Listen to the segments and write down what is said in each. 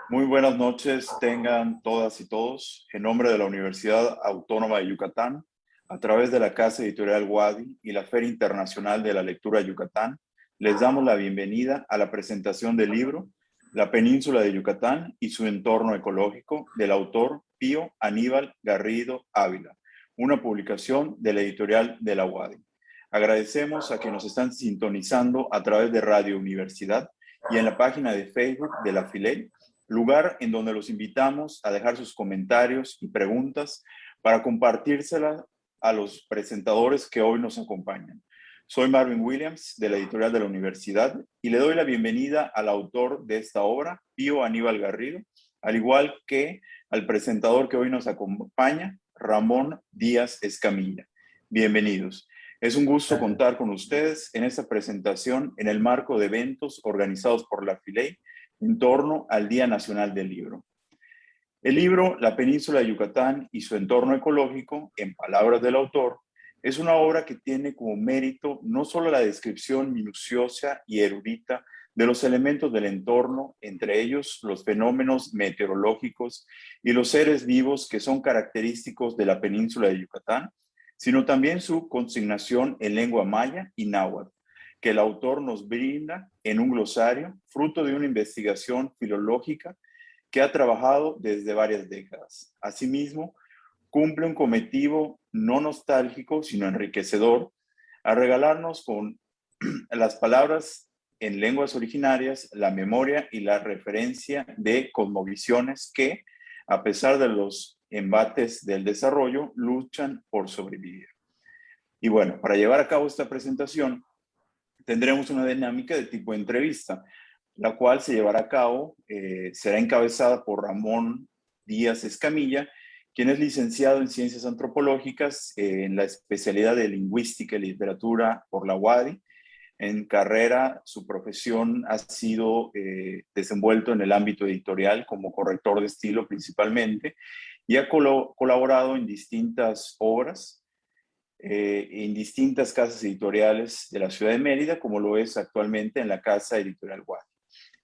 Muy buenas noches tengan todas y todos. En nombre de la Universidad Autónoma de Yucatán, a través de la Casa Editorial Wadi y la Feria Internacional de la Lectura Yucatán, les damos la bienvenida a la presentación del libro La Península de Yucatán y su entorno ecológico del autor Pío Aníbal Garrido Ávila, una publicación de la editorial de la Wadi. Agradecemos a quienes nos están sintonizando a través de Radio Universidad y en la página de Facebook de la FILEI, lugar en donde los invitamos a dejar sus comentarios y preguntas para compartírselas a los presentadores que hoy nos acompañan. Soy Marvin Williams, de la editorial de la universidad, y le doy la bienvenida al autor de esta obra, Pío Aníbal Garrido, al igual que al presentador que hoy nos acompaña, Ramón Díaz Escamilla. Bienvenidos. Es un gusto contar con ustedes en esta presentación en el marco de eventos organizados por la FILEI en torno al Día Nacional del Libro. El libro La Península de Yucatán y su entorno ecológico, en palabras del autor, es una obra que tiene como mérito no solo la descripción minuciosa y erudita de los elementos del entorno, entre ellos los fenómenos meteorológicos y los seres vivos que son característicos de la península de Yucatán, sino también su consignación en lengua maya y náhuatl, que el autor nos brinda en un glosario, fruto de una investigación filológica que ha trabajado desde varias décadas. Asimismo, cumple un cometido no nostálgico, sino enriquecedor, a regalarnos con las palabras en lenguas originarias, la memoria y la referencia de cosmovisiones que, a pesar de los embates del desarrollo, luchan por sobrevivir. Y bueno, para llevar a cabo esta presentación, tendremos una dinámica de tipo entrevista, la cual se llevará a cabo, será encabezada por Ramón Díaz Escamilla, quien es licenciado en Ciencias Antropológicas en la especialidad de Lingüística y Literatura por la UADY. En carrera, su profesión ha sido desenvuelto en el ámbito editorial como corrector de estilo principalmente y ha colaborado en distintas obras, en distintas casas editoriales de la ciudad de Mérida, como lo es actualmente en la Casa Editorial Wadi.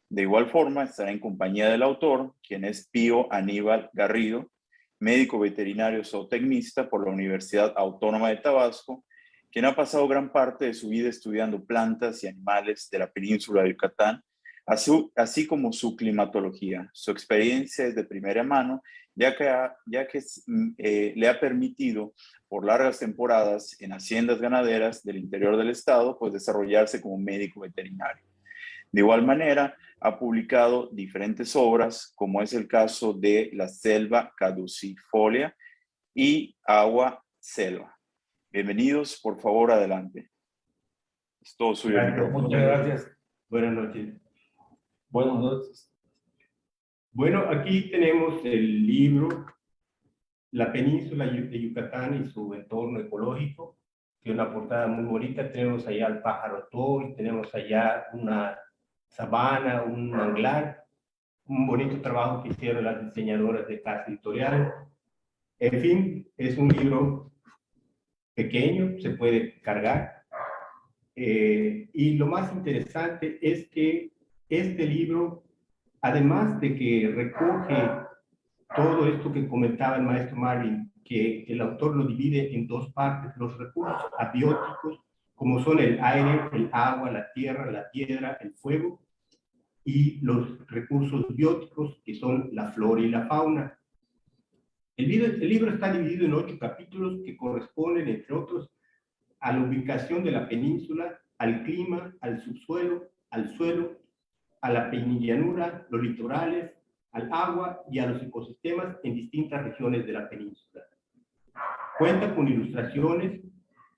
De igual forma, estará en compañía del autor, quien es Pío Aníbal Garrido, médico veterinario zootecnista por la Universidad Autónoma de Tabasco, quien ha pasado gran parte de su vida estudiando plantas y animales de la península de Yucatán, así como su climatología. Su experiencia es de primera mano, ya que le ha permitido por largas temporadas en haciendas ganaderas del interior del estado, pues desarrollarse como médico veterinario. De igual manera, ha publicado diferentes obras, como es el caso de La selva caducifolia y Agua Selva. Bienvenidos, por favor, adelante. Es todo suyo el micrófono. Muchas gracias. Buenas noches. Buenas noches. Bueno, aquí tenemos el libro La península de Yucatán y su entorno ecológico, que es una portada muy bonita. Tenemos allá el pájaro tol, tenemos allá una sabana, un manglar, un bonito trabajo que hicieron las diseñadoras de Casa Editorial. En fin, es un libro pequeño, se puede cargar. Y lo más interesante es que este libro, además de que recoge todo esto que comentaba el maestro Marvin, que el autor lo divide en dos partes: los recursos abióticos, como son el aire, el agua, la tierra, la piedra, el fuego, y los recursos bióticos, que son la flora y la fauna. El libro está dividido en 8 capítulos que corresponden, entre otros, a la ubicación de la península, al clima, al subsuelo, al suelo, a la penillanura, los litorales, al agua y a los ecosistemas en distintas regiones de la península. Cuenta con ilustraciones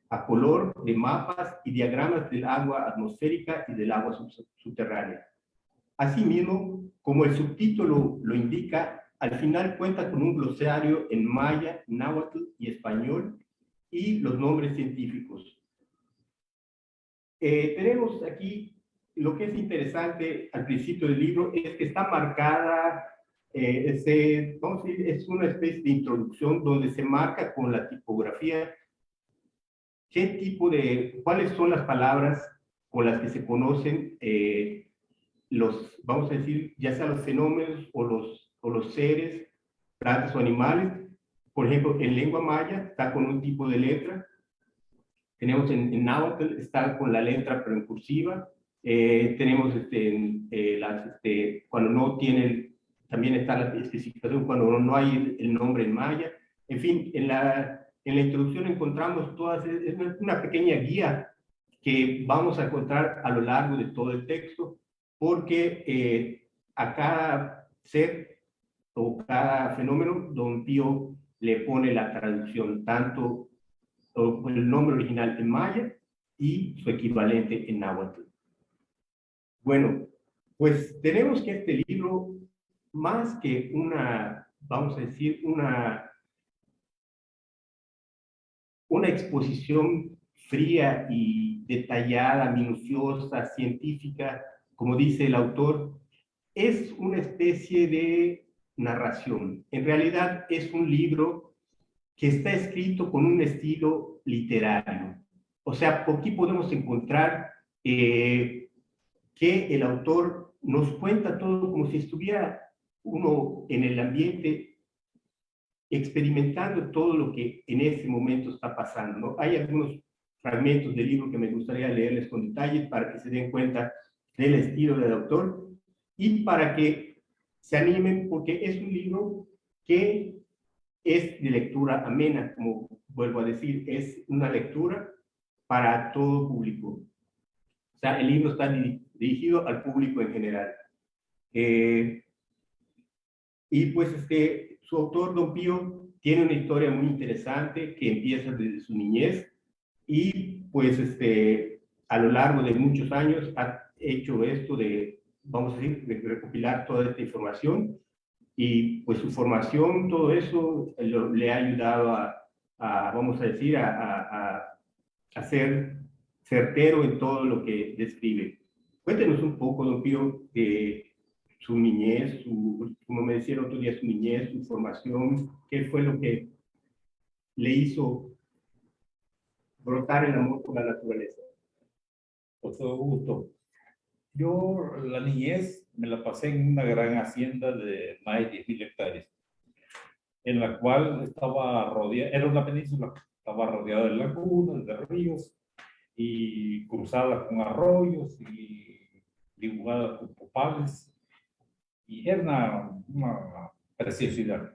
a color de mapas y diagramas del agua atmosférica y del agua subterránea. Asimismo, como el subtítulo lo indica, al final cuenta con un glosario en maya, náhuatl y español y los nombres científicos. Tenemos aquí lo que es interesante al principio del libro, es que está marcada, vamos a decir, es una especie de introducción donde se marca con la tipografía cuáles son las palabras con las que se conocen vamos a decir, ya sea los fenómenos o los seres, plantas o animales. Por ejemplo, en lengua maya está con un tipo de letra. Tenemos en náhuatl, está con la letra pero en cursiva. Tenemos cuando no tiene, también está la especificación cuando no hay el nombre en maya. En fin, en la introducción encontramos es una pequeña guía que vamos a encontrar a lo largo de todo el texto, porque a cada ser o cada fenómeno, Don Pío le pone la traducción, tanto el nombre original en maya y su equivalente en náhuatl. Bueno, pues tenemos que este libro, más que vamos a decir, una exposición fría y detallada, minuciosa, científica, como dice el autor, es una especie de narración. En realidad es un libro que está escrito con un estilo literario. O sea, por aquí podemos encontrar que el autor nos cuenta todo como si estuviera uno en el ambiente experimentando todo lo que en ese momento está pasando, ¿no? Hay algunos fragmentos del libro que me gustaría leerles con detalles para que se den cuenta del estilo del autor y para que se animen, porque es un libro que es de lectura amena, como vuelvo a decir, es una lectura para todo público. O sea, el libro está dirigido al público en general. Y pues su autor, Don Pío, tiene una historia muy interesante que empieza desde su niñez y pues a lo largo de muchos años ha hecho esto de, vamos a decir, de recopilar toda esta información, y pues su formación, todo eso le ha ayudado vamos a decir, a ser certero en todo lo que describe. Cuéntenos un poco, Don Pío, de su niñez, como me decía el otro día, su niñez, su formación, qué fue lo que le hizo brotar el amor por la naturaleza. Con todo gusto. Yo la niñez me la pasé en una gran hacienda de más de 10.000 hectáreas, en la cual estaba rodeada, era una península, estaba rodeada de lagunas, de ríos y cruzada con arroyos y dibujada por popales, y era una preciosidad.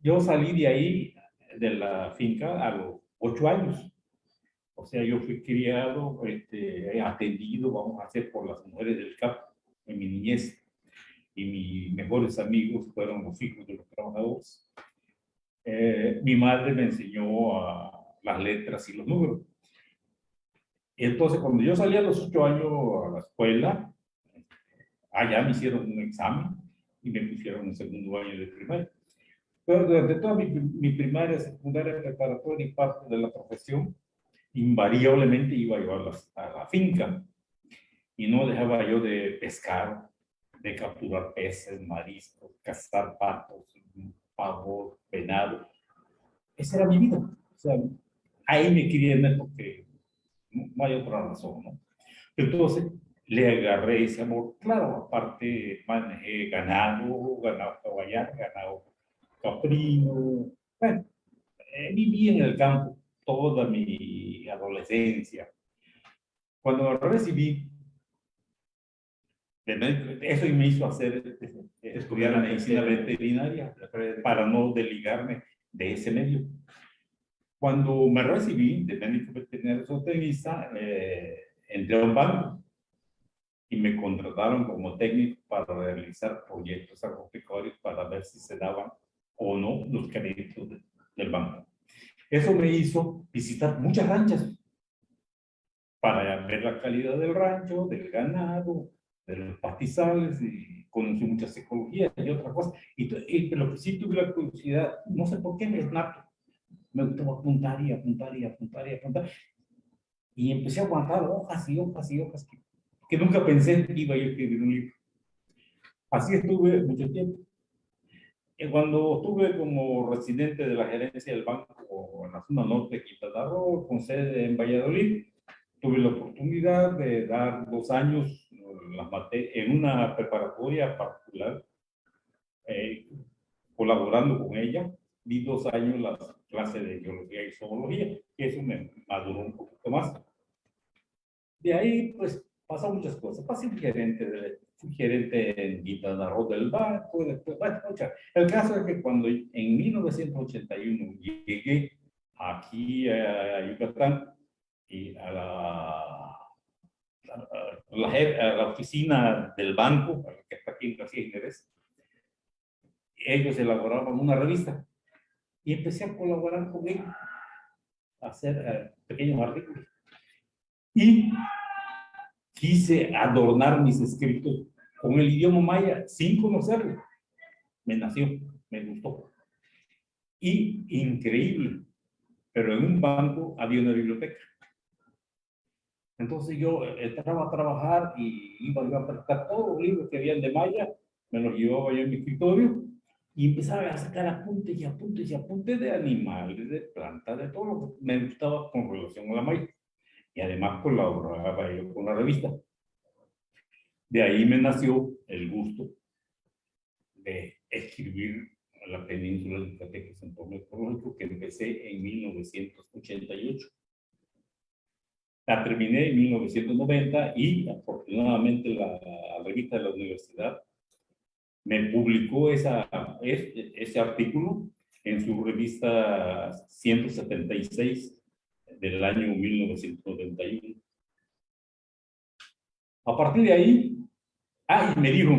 Yo salí de ahí, de la finca, a los 8 años. O sea, yo fui criado, atendido, vamos a hacer, por las mujeres del campo en mi niñez. Y mis mejores amigos fueron los hijos de los trabajadores. Mi madre me enseñó las letras y los números. Y entonces, cuando yo salí a los 8 años a la escuela, allá me hicieron un examen y me pusieron en segundo año de primaria. Pero durante toda mi primaria, secundaria, preparatoria y parte de la profesión, invariablemente iba yo a la finca y no dejaba yo de pescar, de capturar peces, mariscos, cazar patos, pavos, venado. Esa era mi vida. O sea, ahí me crié porque no hay otra razón, ¿no? Entonces, le agarré ese amor. Claro, aparte manejé ganado, ganado caballar, ganado caprino. Bueno, viví en el campo toda mi adolescencia. Cuando me recibí, eso me hizo hacer, estudiar la medicina veterinaria para no desligarme de ese medio. Cuando me recibí de médico veterinario zootecnista, entré a un banco y me contrataron como técnico para realizar proyectos agropecuarios para ver si se daban o no los créditos del banco. Eso me hizo visitar muchas ranchas para ver la calidad del rancho, del ganado, de los pastizales, y conocí muchas ecologías y otras cosas. Y lo que sí tuve la curiosidad, no sé por qué, es nato. Me gustaba apuntar y apuntar y apuntar y apuntar. Y empecé a aguantar hojas y hojas y hojas que nunca pensé que iba a escribir un libro. Así estuve mucho tiempo. Cuando estuve como residente de la gerencia del banco en la zona norte de Quintana Roo, con sede en Valladolid, tuve la oportunidad de dar 2 años en una preparatoria particular, colaborando con ella. Di 2 años las clases de biología y zoología, que eso me maduró un poquito más. De ahí, pues, pasó muchas cosas. Fui gerente en Quintana Roo del banco, después, bueno, el caso es que cuando en 1981 llegué aquí a Yucatán y a la oficina del banco, que está aquí en García Jiménez, ellos elaboraban una revista y empecé a colaborar con ellos, a hacer pequeños artículos. Y quise adornar mis escritos con el idioma maya sin conocerlo. Me nació, me gustó. Y increíble, pero en un banco había una biblioteca. Entonces yo entraba a trabajar y iba a prestar todos los libros que habían de maya, me los llevaba yo en mi escritorio y empezaba a sacar apuntes y apuntes y apuntes de animales, de plantas, de todo lo que me gustaba con relación a la maya. Y además colaboraba yo con la revista. De ahí me nació el gusto de escribir la península de Yucatán, que es un entorno ecológico, que empecé en 1988. La terminé en 1990 y afortunadamente la revista de la universidad me publicó ese artículo en su revista 176 del año 1991. A partir de ahí, y me dijo,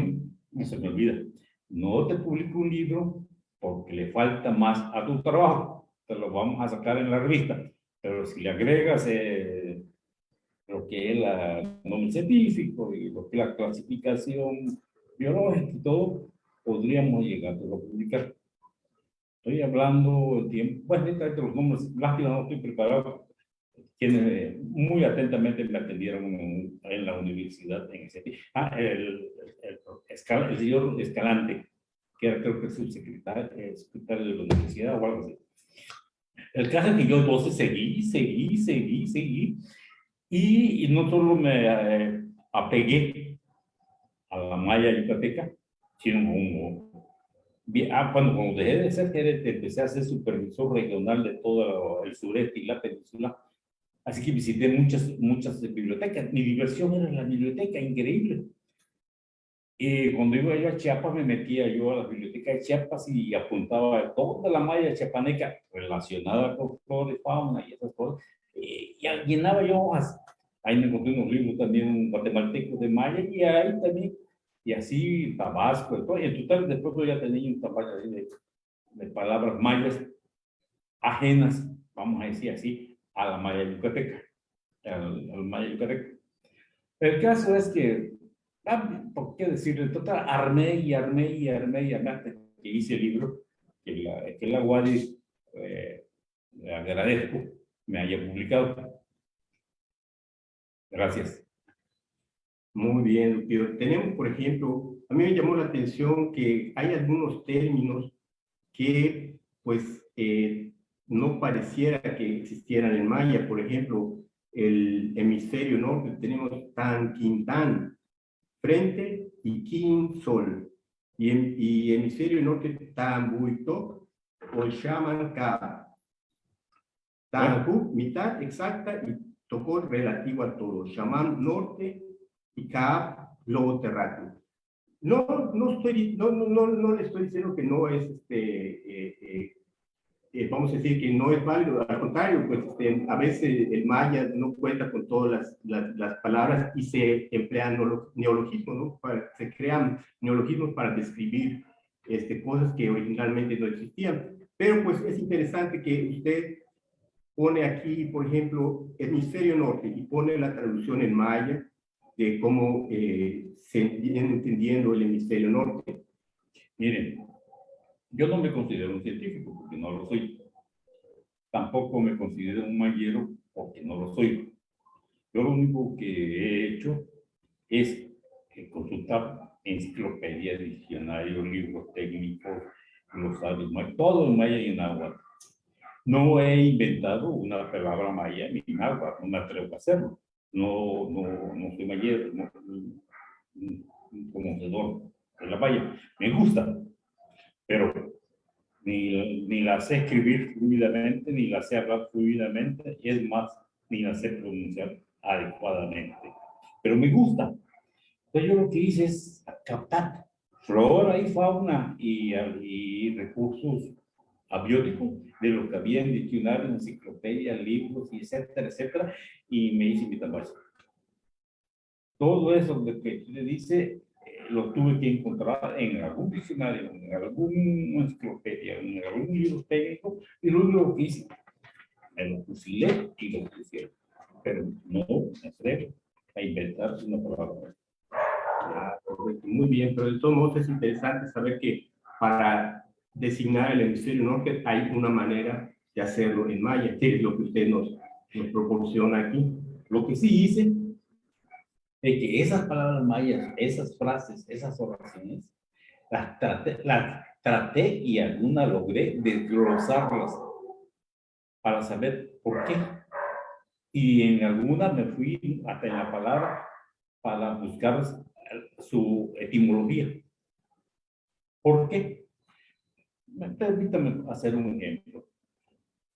no se me olvida, no te publico un libro porque le falta más a tu trabajo, te lo vamos a sacar en la revista, pero si le agregas lo que es el nombre científico y lo que es la clasificación biológica y todo, podríamos llegar a publicar. Estoy hablando de tiempo, bueno, de los nombres, lástima no estoy preparado, quienes muy atentamente me atendieron en la universidad en ese tiempo. El señor Escalante, que era creo que subsecretario secretario de la universidad o algo así. El caso es que yo entonces seguí, y no solo me apegué a la malla yucateca, sino cuando dejé de ser gerente, empecé a ser supervisor regional de todo el sureste y la península. Así que visité muchas bibliotecas. Mi diversión era en la biblioteca, increíble. Cuando iba yo a Chiapas, me metía yo a la biblioteca de Chiapas y apuntaba toda la malla chiapaneca relacionada con flora y fauna y esas cosas. Y llenaba yo hojas. Ahí me encontré unos libros también guatemaltecos de maya y ahí también, y así Tabasco, y todo. Y en total, después yo ya tenía un tamaño de palabras mayas ajenas, vamos a decir así, a la maya yucateca, al maya yucateca. El caso es que, ¿por qué decirlo? En total, armé hasta que hice el libro, que la UADI, le agradezco, me haya publicado. Gracias. Muy bien, Luquillo. Tenemos, por ejemplo, a mí me llamó la atención que hay algunos términos que, pues, no pareciera que existieran en maya. Por ejemplo, el hemisferio norte tenemos tan, quintán, frente y kin, sol. Y hemisferio norte tan, buitok, o shaman, ka. Tan, mitad exacta y tocó relativo a todo. Shaman norte y ka, globo terráqueo. No le estoy diciendo que no es vamos a decir que no es válido, al contrario, pues a veces el maya no cuenta con todas las palabras y se emplean neologismos, ¿no? Se crean neologismos para describir cosas que originalmente no existían. Pero pues es interesante que usted pone aquí, por ejemplo, hemisferio norte y pone la traducción en maya de cómo se viene entendiendo el hemisferio norte. Miren, yo no me considero un científico porque no lo soy. Tampoco me considero un mayero porque no lo soy. Yo lo único que he hecho es consultar enciclopedias, diccionarios, libros técnicos, glosarios, todo en maya y en náhuatl. No he inventado una palabra maya ni náhuatl, no me atrevo a hacerlo. No soy mayero, no conocedor de la maya. Me gusta, pero ni la sé escribir fluidamente, ni la sé hablar fluidamente, y es más, ni la sé pronunciar adecuadamente. Pero me gusta. Entonces yo lo que hice es captar flora y fauna y recursos abióticos de lo que había en diccionarios, enciclopedias, libros, y etcétera, etcétera, y me hice mi tamaño. Todo eso de que le dice, lo tuve que encontrar en algún diccionario, en alguna enciclopedia, en algún libro técnico, y luego lo que hice, me lo fusilé y lo pusieron. Pero no me atrevo a inventar una palabra. Ah, correcto. Muy bien, pero de todos modos es interesante saber que para designar el hemisferio norte hay una manera de hacerlo en maya, que es lo que usted nos proporciona aquí. Lo que sí hice es que esas palabras mayas, esas frases, esas oraciones, las traté y alguna logré desglosarlas para saber por qué. Y en algunas me fui hasta en la palabra para buscar su etimología. ¿Por qué? Permítame hacer un ejemplo.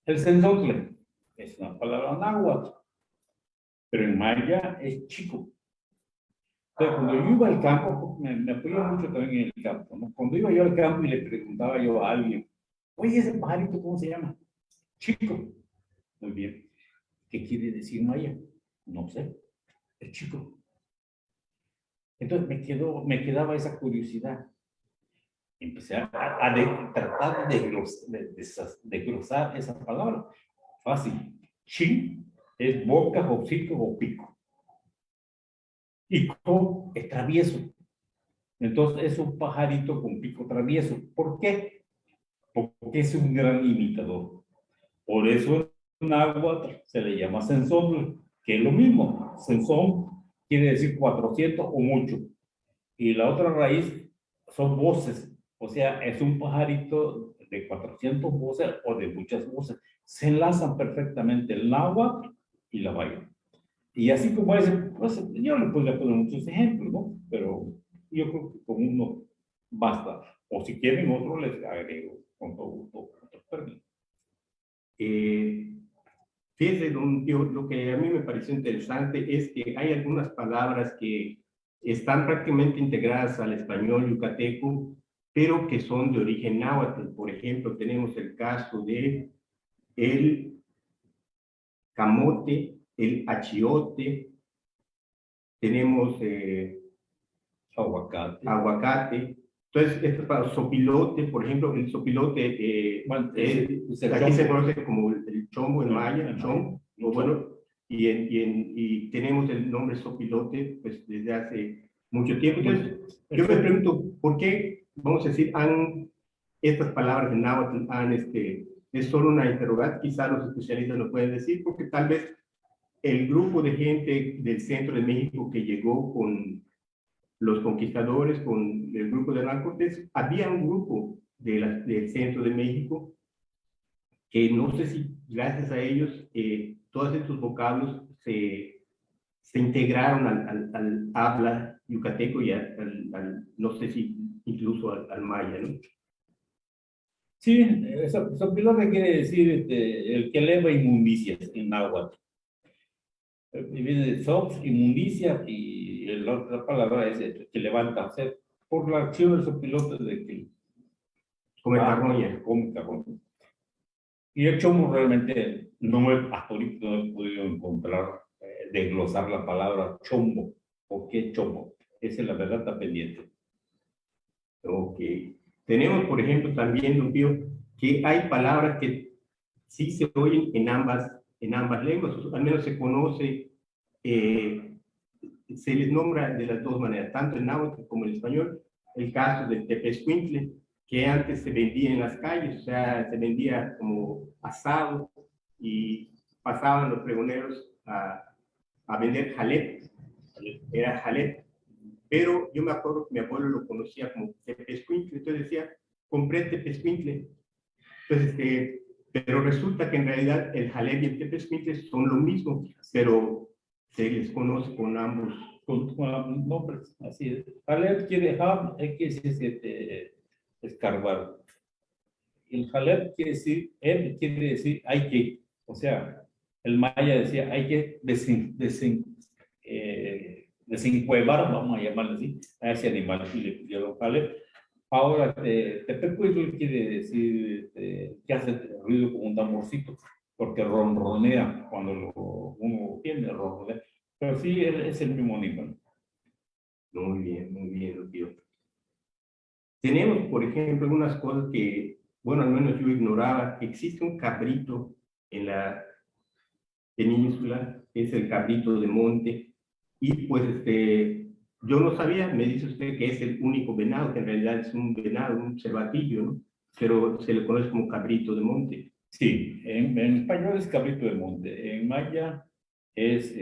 El sensontle es una palabra náhuatl, pero en maya es chico. Entonces, cuando yo iba al campo, me apoyaba mucho también en el campo, ¿no? Cuando iba yo al campo y le preguntaba yo a alguien, oye, ese pajarito, ¿cómo se llama? Chico. Muy bien. ¿Qué quiere decir maya? No sé. Es chico. Entonces me quedaba esa curiosidad. Empecé a tratar de glosar esa palabra. Fácil. Chin es boca, hocico o pico. Y co es travieso. Entonces es un pajarito con pico travieso. ¿Por qué? Porque es un gran imitador. Por eso en náhuatl se le llama sensón, que es lo mismo. Sensón quiere decir 400 o mucho. Y la otra raíz son voces. O sea, es un pajarito de 400 voces o de muchas voces. Se enlazan perfectamente el náhuatl y la maya. Y así como ese, pues, yo le podría poner muchos ejemplos, ¿no? Pero yo creo que con uno basta. O si quieren otro, les agrego con todo gusto otros términos. Fíjese, don Pío, lo que a mí me pareció interesante es que hay algunas palabras que están prácticamente integradas al español yucateco, pero que son de origen náhuatl. Por ejemplo, tenemos el caso de el camote, el achiote, tenemos Aguacate. aguacate. Entonces, esto es para sopilote, por ejemplo, el sopilote, Bueno, aquí se conoce como el chombo en maya, el chombo, o bueno, y tenemos el nombre sopilote pues desde hace mucho tiempo. Entonces, yo me pregunto, ¿por qué, vamos a decir, estas palabras de náhuatl es solo una interrogante? Quizá los especialistas lo pueden decir, porque tal vez el grupo de gente del centro de México que llegó con los conquistadores, con el grupo de Hernán Cortés, había un grupo del centro de México que no sé si gracias a ellos todos estos vocablos se integraron al habla yucateco y no sé si incluso al maya, ¿no? Sí, sopilote quiere decir el que eleva inmundicias en náhuatl. Viene de sops, inmundicia, y la otra palabra es que levanta, o sea, por la acción del sopilote de que Come carroña. come carroña. Y el chomo realmente hasta ahorita no he podido encontrar, desglosar la palabra chombo. ¿Por qué chomo? Esa es la verdad, está pendiente. Ok. Tenemos, por ejemplo, también, don Pío, que hay palabras que sí se oyen en ambas lenguas, al menos se conoce, se les nombra de las dos maneras, tanto en náhuatl como en español. El caso del tepezcuintle, que antes se vendía en las calles, o sea, se vendía como asado y pasaban los pregoneros a vender jalep, era jalep. Pero yo me acuerdo que mi abuelo lo conocía como tepezcuintle, entonces decía, compré tepezcuintle. Entonces, pero resulta que en realidad el jalep y el tepezcuintle son lo mismo, pero se les conoce con ambos. Con nombres, así es. Jalep quiere decir escarbar. El jalep quiere decir, él quiere decir hay que, o sea, el maya decía hay que desencuevar, vamos a llamarlo así, a ese animal que le pidieron jalep. Ahora, tepecuitl quiere decir que hace ruido como un tamborcito, porque ronronea cuando uno tiene ronronea. Pero sí, es el mismo animal. Muy bien, lo tío. Tenemos, por ejemplo, algunas cosas que, bueno, al menos yo ignoraba. Existe un cabrito en la península, es el cabrito de monte, y pues yo no sabía, me dice usted que es el único venado, que en realidad es un venado, un cervatillo, ¿no? Pero se le conoce como cabrito de monte. Sí, en español es cabrito de monte, en maya es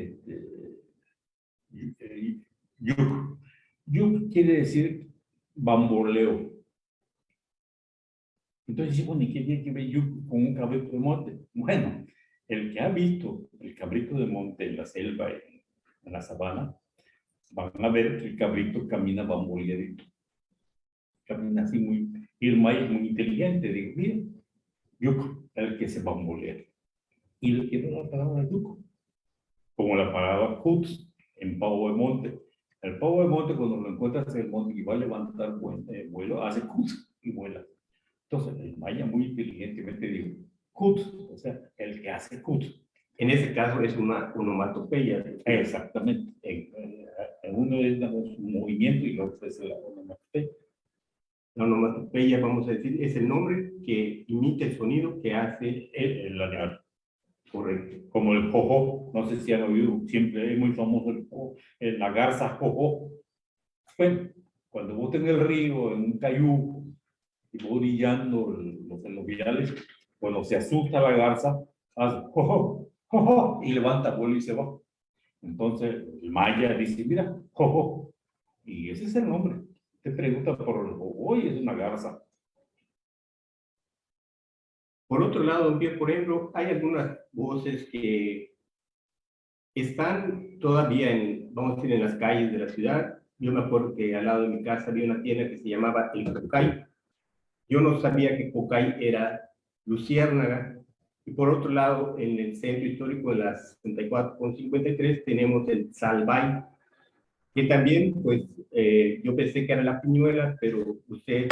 yuk. Yuk quiere decir bamboleo. Entonces, bueno, ¿y qué tiene que ver yuk con un cabrito de monte? Bueno, el que ha visto el cabrito de monte en la selva, en la sabana, van a ver que el cabrito camina bamboleadito. Camina así muy... Y el maya es muy inteligente, digo, mira, yuk, el que se bambolea. Y le quiero la palabra yuk, como la palabra kuts en pavo de monte. El pavo de monte, cuando lo encuentras en el monte y va a levantar vuelo, hace kuts y vuela. Entonces, el maya muy inteligentemente dijo, kuts, o sea, el que hace kuts. En ese caso es una onomatopeya. Exactamente. En uno es un movimiento y el otro es la onomatopeya. La onomatopeya, vamos a decir, es el nombre que imita el sonido que hace El animal. Correcto. Como el jojo, no sé si han oído, siempre es muy famoso el jojo, la garza jojo. Bueno, cuando vos en el río, en un cayú, y vos brillando los eloviales, cuando se asusta la garza, hace jojo, jojo, y levanta vuelo y se va. Entonces, el maya dice, mira, jojo, y ese es el nombre. Te pregunta por el jojo y es una garza. Por otro lado, don Pierre, por ejemplo, hay algunas voces que están todavía vamos a decir, en las calles de la ciudad. Yo me acuerdo que al lado de mi casa había una tienda que se llamaba El Cocay. Yo no sabía que Cocay era luciérnaga, Y por otro lado, en el centro histórico de la 64 con 53 tenemos el Salvay, que también, pues, yo pensé que era la piñuela, pero usted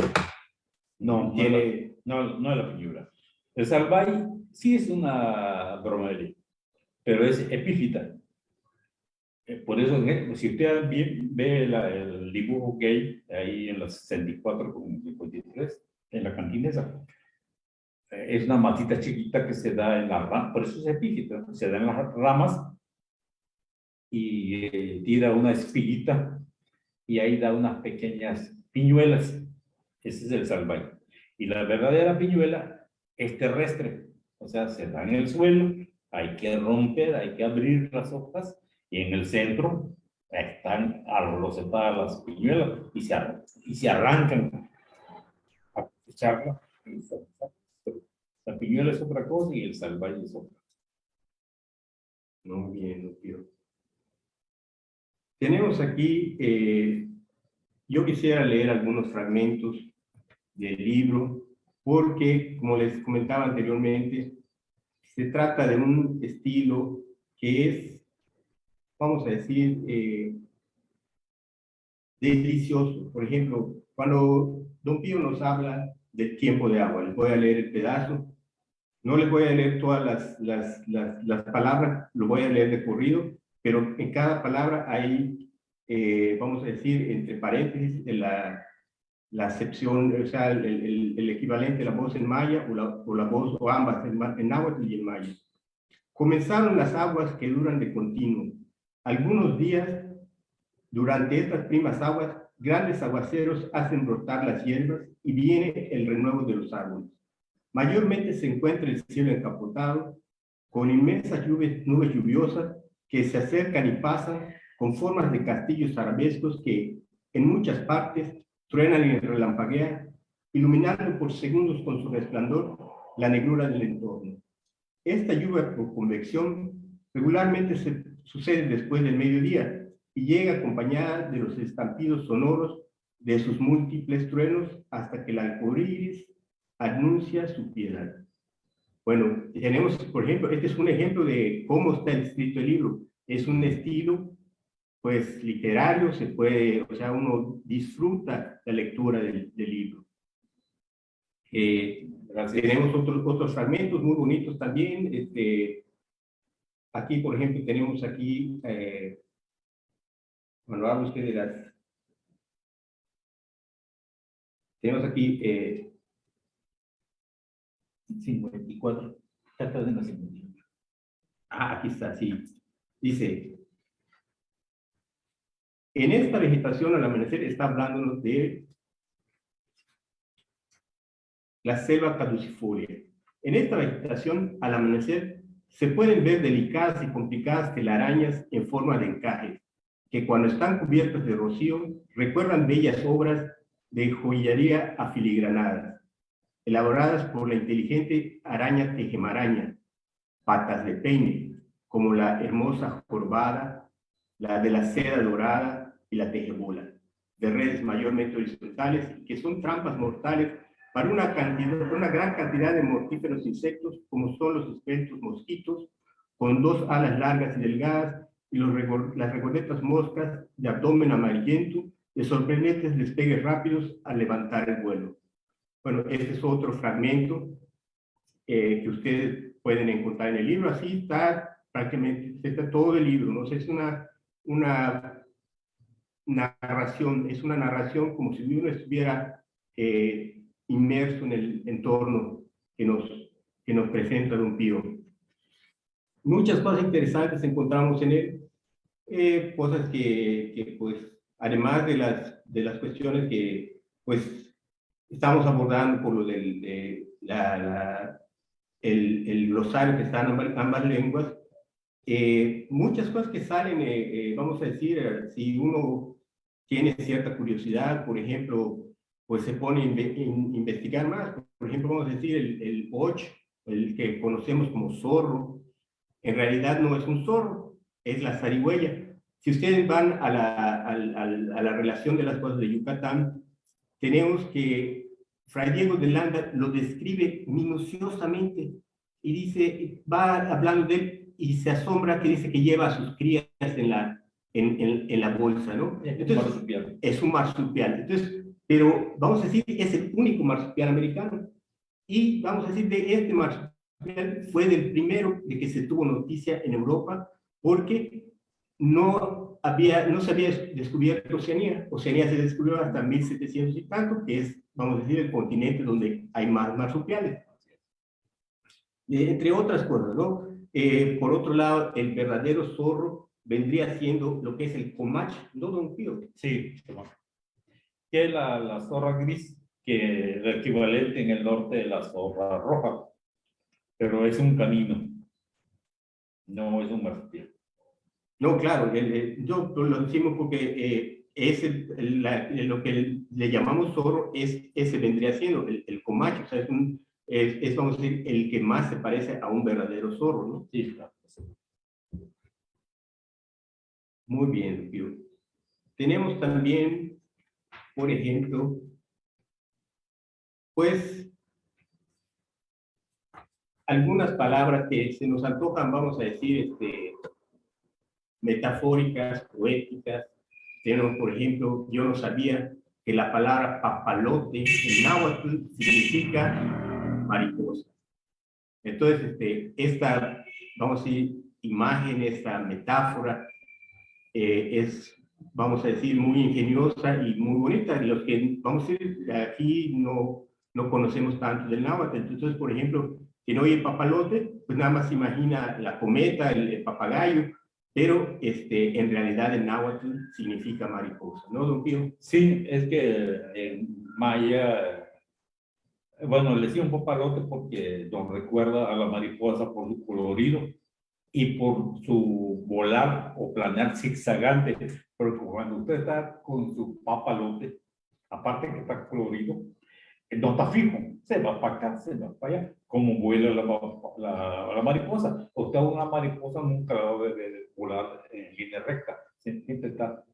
No, tiene... no es la piñura. El salvay sí es una bromería, pero es epífita. Por eso, si usted ve el dibujo que hay ahí en la 64 con 53, en la cantina esa, es una matita chiquita que se da en la rama, por eso es epífita, se da en las ramas y tira una espiguita y ahí da unas pequeñas piñuelas. Ese es el salvay. Y la verdadera piñuela es terrestre, o sea, se da en el suelo, hay que romper, hay que abrir las hojas y en el centro están arrocetadas las piñuelas y se arrancan a echarla. La piñuela es otra cosa y el salvay es otra. Muy bien, don Pío. Tenemos aquí, yo quisiera leer algunos fragmentos del libro, porque, como les comentaba anteriormente, se trata de un estilo que es, vamos a decir, delicioso. Por ejemplo, cuando don Pío nos habla del tiempo de agua, les voy a leer el pedazo. No les voy a leer todas las palabras, lo voy a leer de corrido, pero en cada palabra hay, vamos a decir, entre paréntesis, la acepción, o sea, el equivalente de la voz en maya o la voz o ambas en náhuatl y en maya. Comenzaron las aguas que duran de continuo. Algunos días, durante estas primas aguas, grandes aguaceros hacen brotar las hierbas y viene el renuevo de los árboles. Mayormente se encuentra el cielo encapotado, con inmensas nubes lluviosas que se acercan y pasan con formas de castillos arabescos que, en muchas partes, truenan y relampaguean, iluminando por segundos con su resplandor la negrura del entorno. Esta lluvia por convección regularmente sucede después del mediodía y llega acompañada de los estampidos sonoros de sus múltiples truenos hasta que el arcoíris anuncia su piedad. Bueno, tenemos, por ejemplo, este es un ejemplo de cómo está escrito el libro. Es un estilo, pues, literario, se puede, o sea, uno disfruta la lectura del libro. Tenemos otros fragmentos muy bonitos también. Aquí, por ejemplo, tenemos aquí, cuando habla usted de las... Tenemos aquí... 54. Trata de la 54. Aquí está, sí. Dice, en esta vegetación al amanecer está hablándonos de la selva caducifolia. En esta vegetación al amanecer se pueden ver delicadas y complicadas telarañas en forma de encajes, que cuando están cubiertas de rocío recuerdan bellas obras de joyería afiligranadas, elaboradas por la inteligente araña tejemaraña, patas de peine, como la hermosa jorobada, la de la seda dorada y la tejebola, de redes mayormente horizontales, que son trampas mortales para una gran cantidad de mortíferos insectos, como son los esbeltos mosquitos, con dos alas largas y delgadas, y las regordetas moscas de abdomen amarillento, de sorprendentes despegues rápidos al levantar el vuelo. Bueno, este es otro fragmento que ustedes pueden encontrar en el libro. Así está prácticamente está todo el libro, ¿no? Es una narración, es una narración como si uno estuviera inmerso en el entorno que nos presenta don Pío. Muchas cosas interesantes encontramos en él, cosas que pues, además de las cuestiones que pues estamos abordando por lo del el glosario que está en ambas lenguas, muchas cosas que salen, vamos a decir, si uno tiene cierta curiosidad, por ejemplo, pues se pone a investigar más. Por ejemplo, vamos a decir, el och, el que conocemos como zorro, en realidad no es un zorro, es la zarigüeya. Si ustedes van a la relación de las cosas de Yucatán, tenemos que Fray Diego de Landa lo describe minuciosamente y dice, va hablando de él y se asombra que dice que lleva a sus crías en la bolsa, ¿no? Entonces, marsupial. es un marsupial. Entonces, pero vamos a decir, es el único marsupial americano. Y vamos a decir, de este marsupial fue del primero de que se tuvo noticia en Europa, porque no se había descubierto Oceanía. Oceanía se descubrió hasta 1700 y tanto, que es, vamos a decir, el continente donde hay más marsupiales. Entre otras cosas, ¿no? Por otro lado, el verdadero zorro vendría siendo lo que es el comache, ¿no, don Pío? Sí, que es la zorra gris, que es el equivalente en el norte de la zorra roja, pero es un canino, no es un marsupial. No, claro, yo lo decimos porque lo que le llamamos zorro ese vendría siendo el comache, o sea, vamos a decir, el que más se parece a un verdadero zorro, ¿no? Sí, claro. Muy bien, Pío. Tenemos también, por ejemplo, pues, algunas palabras que se nos antojan, vamos a decir, metafóricas, poéticas. Tenemos, por ejemplo, yo no sabía que la palabra papalote en náhuatl significa mariposa. Entonces, esta, vamos a decir, imagen, esta metáfora es, vamos a decir, muy ingeniosa y muy bonita. Los que, vamos a decir, aquí no conocemos tanto del náhuatl. Entonces, por ejemplo, quien oye papalote, pues nada más se imagina la cometa, el papagayo, pero en realidad el náhuatl significa mariposa, ¿no, don Pío? Sí, es que en maya, bueno, le decía un papalote porque nos recuerda a la mariposa por su colorido y por su volar o planear zigzagante, porque cuando usted está con su papalote, aparte que está colorido, no está fijo, se va para acá, se va para allá, como vuela la mariposa. Usted a una mariposa nunca la va a ver volar en línea recta, siempre está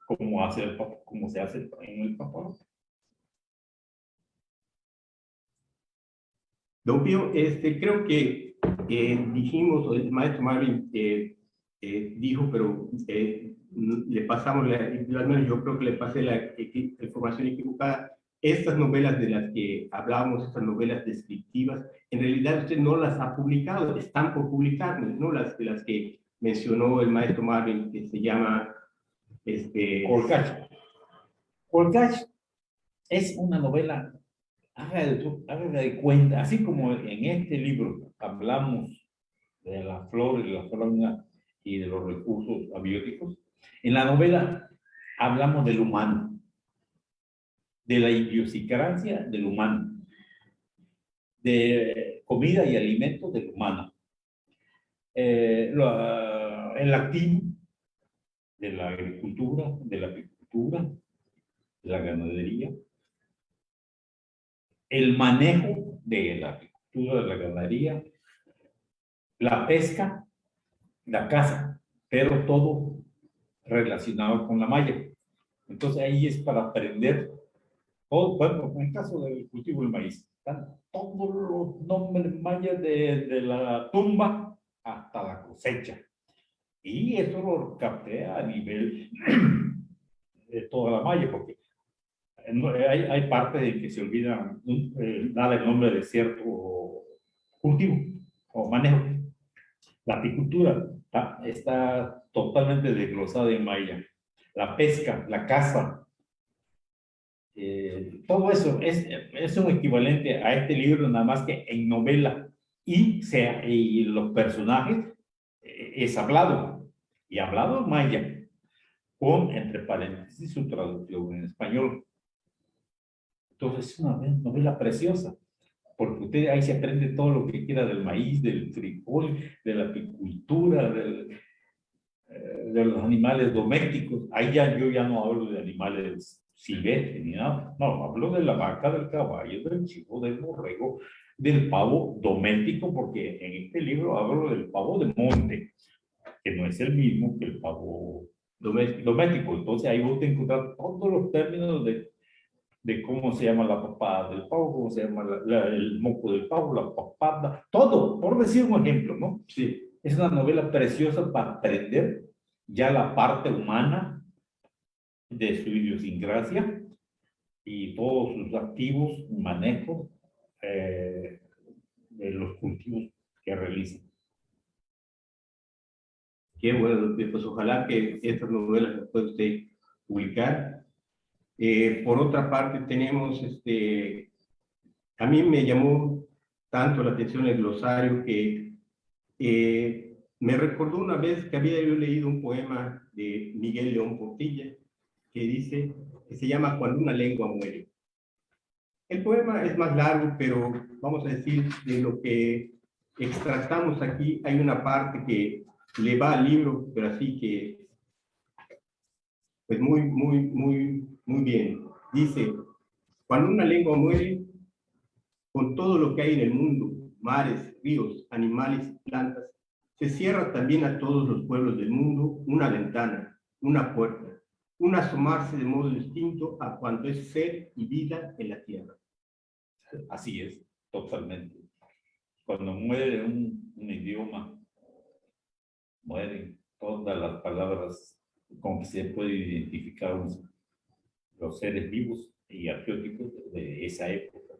como se hace en el papalote. Don Pío, creo que dijimos, o el maestro Marvin dijo, pero le pasamos, yo creo que le pasé la información equivocada. Estas novelas de las que hablábamos, estas novelas descriptivas, en realidad usted no las ha publicado, están por publicar, ¿no? De las que mencionó el maestro Marvin, que se llama... Colcach. Colcach es una novela, hágale de cuenta, así como en este libro hablamos de la flora y la fauna y de los recursos abióticos, en la novela hablamos del humano, de la idiosincrasia del humano, de comida y alimentos del humano, el activo de la agricultura, de la apicultura, de la ganadería, el manejo de la agricultura, de la ganadería, la pesca, la caza, pero todo relacionado con la malla. Entonces ahí es para aprender todo, bueno, en el caso del cultivo del maíz, están todos los nombres mayas de la tumba hasta la cosecha. Y eso lo capté a nivel de toda la malla, porque hay partes de que se olvidan dar el nombre de cierto cultivo o manejo. La apicultura está totalmente desglosada en maya. La pesca, la caza, todo eso es un equivalente a este libro, nada más que en novela. Y los personajes es hablado, y hablado en maya, con, entre paréntesis, su traducción en español. Entonces es una novela preciosa, porque usted ahí se aprende todo lo que quiera del maíz, del frijol, de la apicultura, de los animales domésticos. Ahí yo ya no hablo de animales silvestres ni nada, no, hablo de la vaca, del caballo, del chivo, del borrego, del pavo doméstico, porque en este libro hablo del pavo de monte, que no es el mismo que el pavo doméstico. Entonces ahí vos te encontrar todos los términos de de cómo se llama la papada del pavo, cómo se llama el moco del pavo, la papada, todo, por decir un ejemplo, ¿no? Sí. Es una novela preciosa para aprender ya la parte humana de su idiosincrasia y todos sus activos, manejos de los cultivos que realizan. Qué bueno, pues ojalá que estas novelas las pueda usted publicar. Por otra parte, tenemos, a mí me llamó tanto la atención el glosario que me recordó una vez que había yo leído un poema de Miguel León Portilla que dice, que se llama Cuando una lengua muere. El poema es más largo, pero vamos a decir, de lo que extractamos aquí, hay una parte que le va al libro, pero así que, pues muy bien. Dice, cuando una lengua muere, con todo lo que hay en el mundo, mares, ríos, animales, plantas, se cierra también a todos los pueblos del mundo una ventana, una puerta, un asomarse de modo distinto a cuanto es ser y vida en la tierra. Así es, totalmente. Cuando muere un idioma, mueren todas las palabras con que se puede identificar los seres vivos y abióticos de esa época.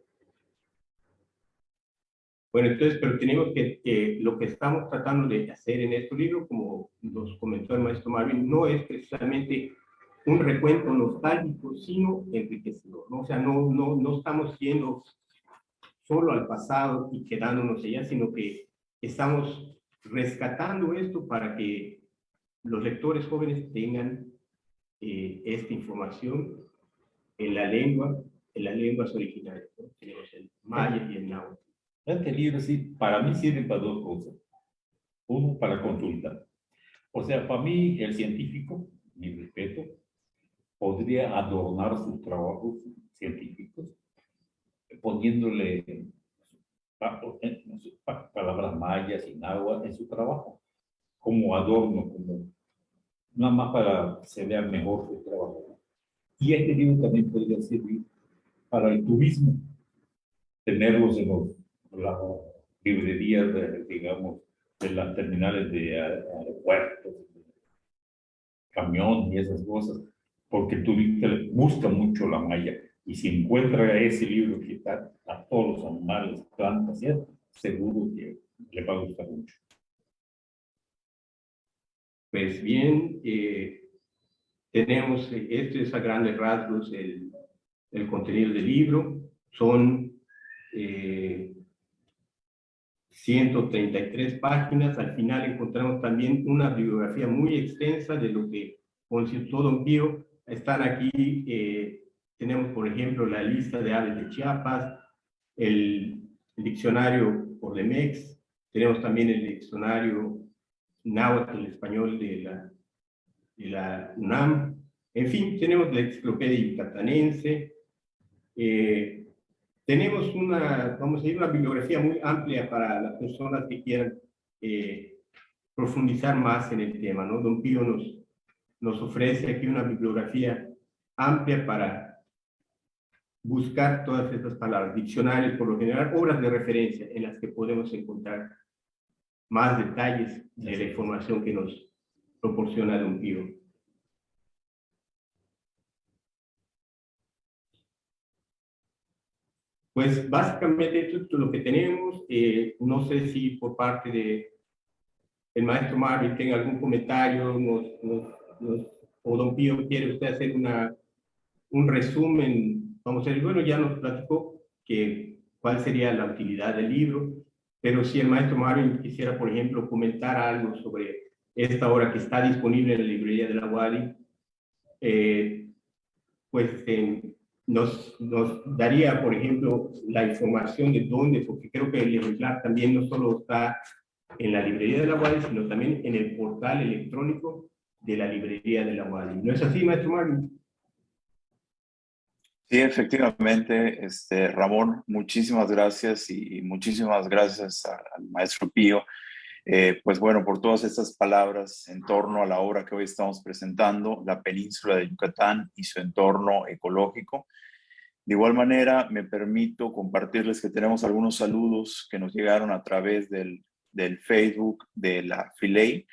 Bueno, entonces, pero tenemos que lo que estamos tratando de hacer en este libro, como nos comentó el maestro Marvin, no es precisamente un recuento nostálgico, sino enriquecedor, ¿no? O sea, no estamos yendo solo al pasado y quedándonos allá, sino que estamos rescatando esto para que los lectores jóvenes tengan esta información en las lenguas originales, ¿no? Tenemos el maya y el náhuatl. Este libro sí, para mí sirve para dos cosas. Uno, para consultar. O sea, para mí, el científico, mi respeto, podría adornar sus trabajos científicos poniéndole palabras mayas y náhuatl en su trabajo, como adorno, como nada más para que se vea mejor su trabajo. Y este libro también podría servir para el turismo, tenerlos en las librerías, digamos, de las terminales de aeropuertos, camión y esas cosas, porque el turista busca mucho la malla y si encuentra ese libro que está a todos los animales, plantas, seguro que le va a gustar mucho. Pues bien, tenemos, este es a grandes rasgos el contenido del libro, son 133 páginas, al final encontramos también una bibliografía muy extensa de lo que consultó Don Pío. Están aquí, tenemos por ejemplo la lista de aves de Chiapas, el diccionario por Lemex, tenemos también el diccionario náhuatl español de la UNAM, en fin, tenemos la enciclopedia yucatanense, tenemos vamos a decir, una bibliografía muy amplia para las personas que quieran profundizar más en el tema, ¿no? Don Pío nos ofrece aquí una bibliografía amplia para buscar todas estas palabras, diccionarios por lo general, obras de referencia en las que podemos encontrar más detalles de la información que nos proporciona Don Pío. Pues básicamente esto es lo que tenemos. No sé si por parte del maestro Marvin tenga algún comentario, o Don Pío quiere usted hacer un resumen. Vamos a decir, bueno, ya nos platicó cuál sería la utilidad del libro, pero si el maestro Marvin quisiera, por ejemplo, comentar algo sobre esta obra que está disponible en la librería de la UADY, pues nos daría, por ejemplo, la información de dónde, porque creo que el ejemplar también no solo está en la librería de la UADY, sino también en el portal electrónico de la librería de la UADY. ¿No es así, maestro Marvin? Sí, efectivamente, Ramón, muchísimas gracias y muchísimas gracias al maestro Pío, pues bueno, por todas estas palabras en torno a la obra que hoy estamos presentando, la península de Yucatán y su entorno ecológico. De igual manera, me permito compartirles que tenemos algunos saludos que nos llegaron a través del Facebook de la Filey.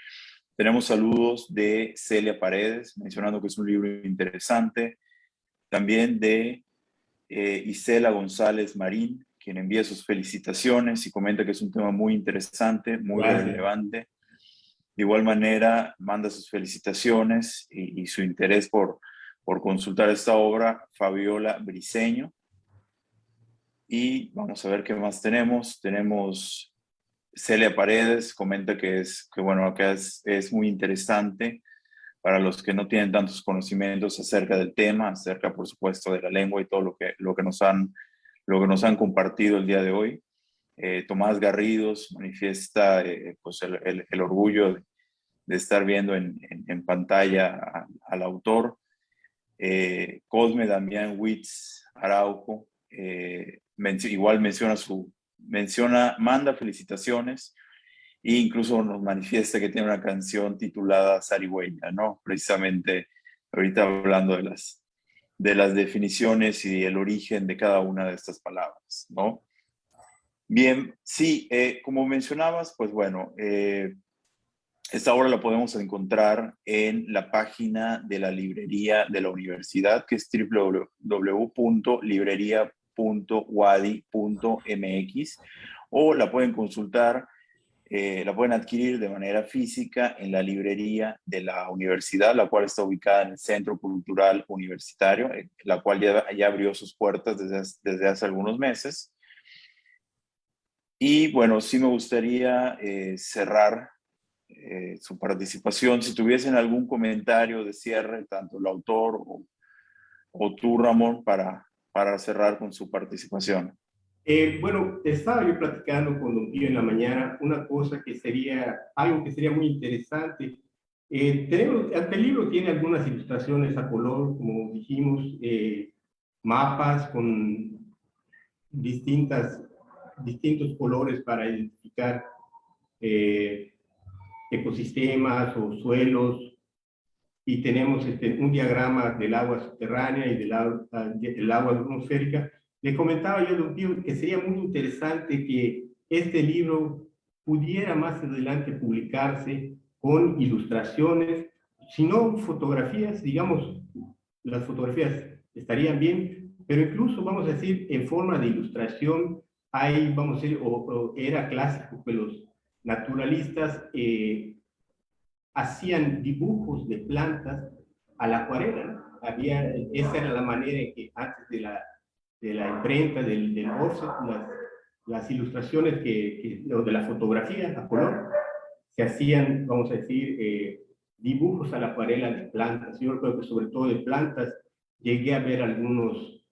Tenemos saludos de Celia Paredes, mencionando que es un libro interesante. También de Isela González Marín, quien envía sus felicitaciones y comenta que es un tema muy interesante, muy relevante. De igual manera, manda sus felicitaciones y su interés por consultar esta obra, Fabiola Briceño. Y vamos a ver qué más tenemos. Tenemos Celia Paredes, comenta que es muy interesante para los que no tienen tantos conocimientos acerca del tema, acerca, por supuesto, de la lengua y todo lo que nos han compartido el día de hoy. Tomás Garridos manifiesta pues el orgullo de estar viendo en pantalla al autor. Cosme Damián Witz Araujo igual manda felicitaciones e incluso nos manifiesta que tiene una canción titulada Zarigüeya, ¿no? Precisamente ahorita hablando de las definiciones y el origen de cada una de estas palabras, ¿no? Bien, sí, como mencionabas, pues bueno, esta obra la podemos encontrar en la página de la librería de la universidad, que es www.libreria.wadi.mx, o la pueden consultar, la pueden adquirir de manera física en la librería de la universidad, la cual está ubicada en el Centro Cultural Universitario, la cual ya abrió sus puertas desde hace algunos meses. Y bueno, sí me gustaría cerrar su participación. Si tuviesen algún comentario de cierre, tanto el autor o tú, Ramón, para cerrar con su participación. Bueno, estaba yo platicando con Don Pío en la mañana una cosa que sería, algo que sería muy interesante. El libro tiene algunas ilustraciones a color, como dijimos, mapas con distintos colores para identificar ecosistemas o suelos, y tenemos un diagrama del agua subterránea y del agua atmosférica. Le comentaba yo a Don Pío que sería muy interesante que este libro pudiera más adelante publicarse con ilustraciones, si no fotografías, digamos, las fotografías estarían bien, pero incluso, vamos a decir, en forma de ilustración, hay, vamos a decir, era clásico que los naturalistas hacían dibujos de plantas a la acuarela. Esa era la manera en que antes de la imprenta, del offset, las ilustraciones o de la fotografía a color, se hacían, vamos a decir, dibujos a la acuarela de plantas. Yo creo que sobre todo de plantas llegué a ver algunos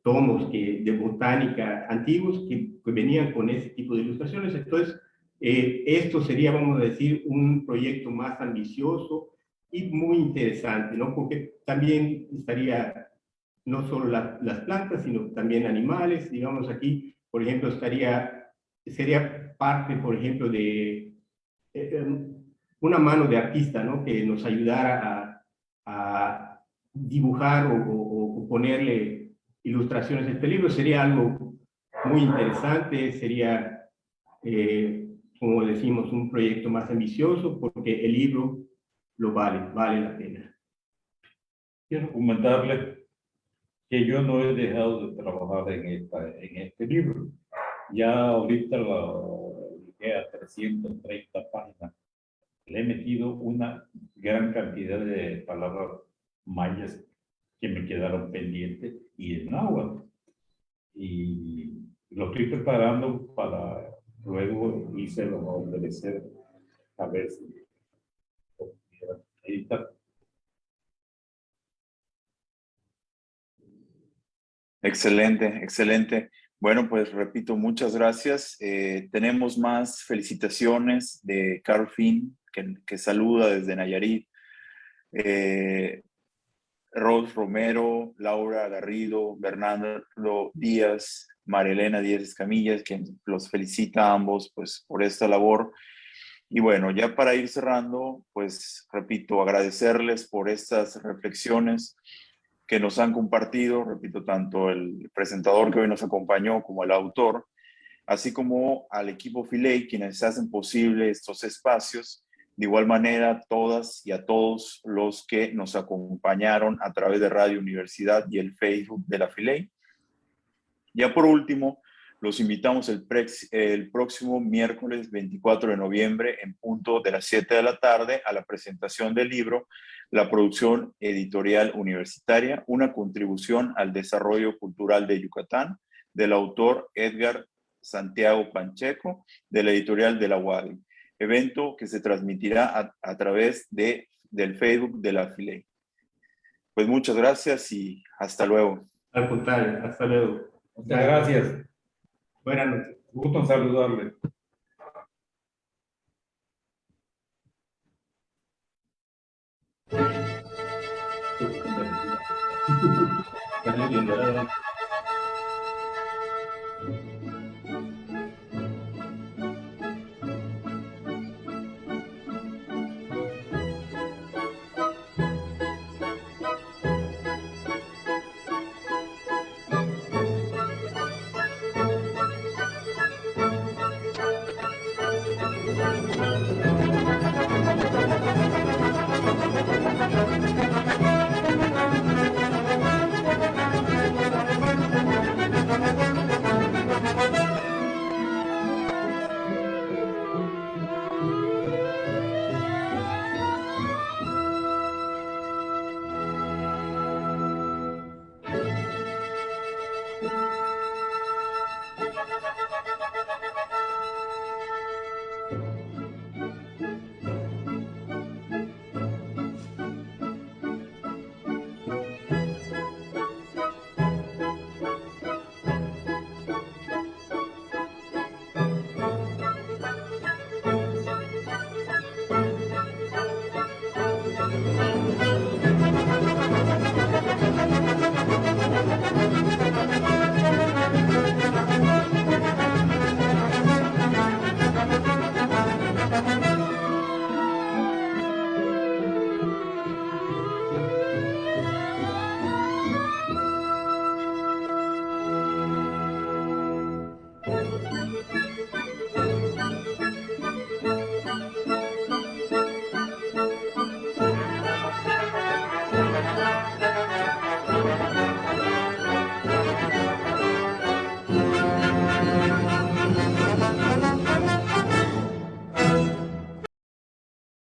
tomos de botánica antiguos que venían con ese tipo de ilustraciones. Entonces, esto sería, vamos a decir, un proyecto más ambicioso y muy interesante, ¿no? Porque también estaría no solo las plantas, sino también animales. Digamos aquí, por ejemplo, sería parte, por ejemplo, de una mano de artista, ¿no? Que nos ayudara a dibujar o ponerle ilustraciones a este libro. Sería algo muy interesante, sería, como decimos, un proyecto más ambicioso, porque el libro lo vale la pena. Quiero comentarle que yo no he dejado de trabajar en este libro. Ya ahorita llegué a 330 páginas. Le he metido una gran cantidad de palabras mayas que me quedaron pendientes y en náhuatl. Y lo estoy preparando para luego irse a obedecer a ver si ahí está. Excelente, excelente. Bueno, pues repito, muchas gracias. Tenemos más felicitaciones de Carl Finn, que saluda desde Nayarit. Rose Romero, Laura Garrido, Bernardo Díaz, Marilena Díaz Escamillas, quien los felicita a ambos pues, por esta labor. Y bueno, ya para ir cerrando, pues repito, agradecerles por estas reflexiones que nos han compartido, repito, tanto el presentador que hoy nos acompañó como el autor, así como al equipo Filey, quienes hacen posible estos espacios. De igual manera, todas y a todos los que nos acompañaron a través de Radio Universidad y el Facebook de la Filey. Ya por último, los invitamos el próximo miércoles 24 de noviembre en punto de las 7 de la tarde a la presentación del libro La producción editorial universitaria, una contribución al desarrollo cultural de Yucatán, del autor Edgar Santiago Pancheco, de la editorial de la UADY, evento que se transmitirá a través del Facebook de la Filey. Pues muchas gracias y hasta luego. Al contrario, hasta luego. Muchas gracias. Buenas noches. Gusto en saludarle.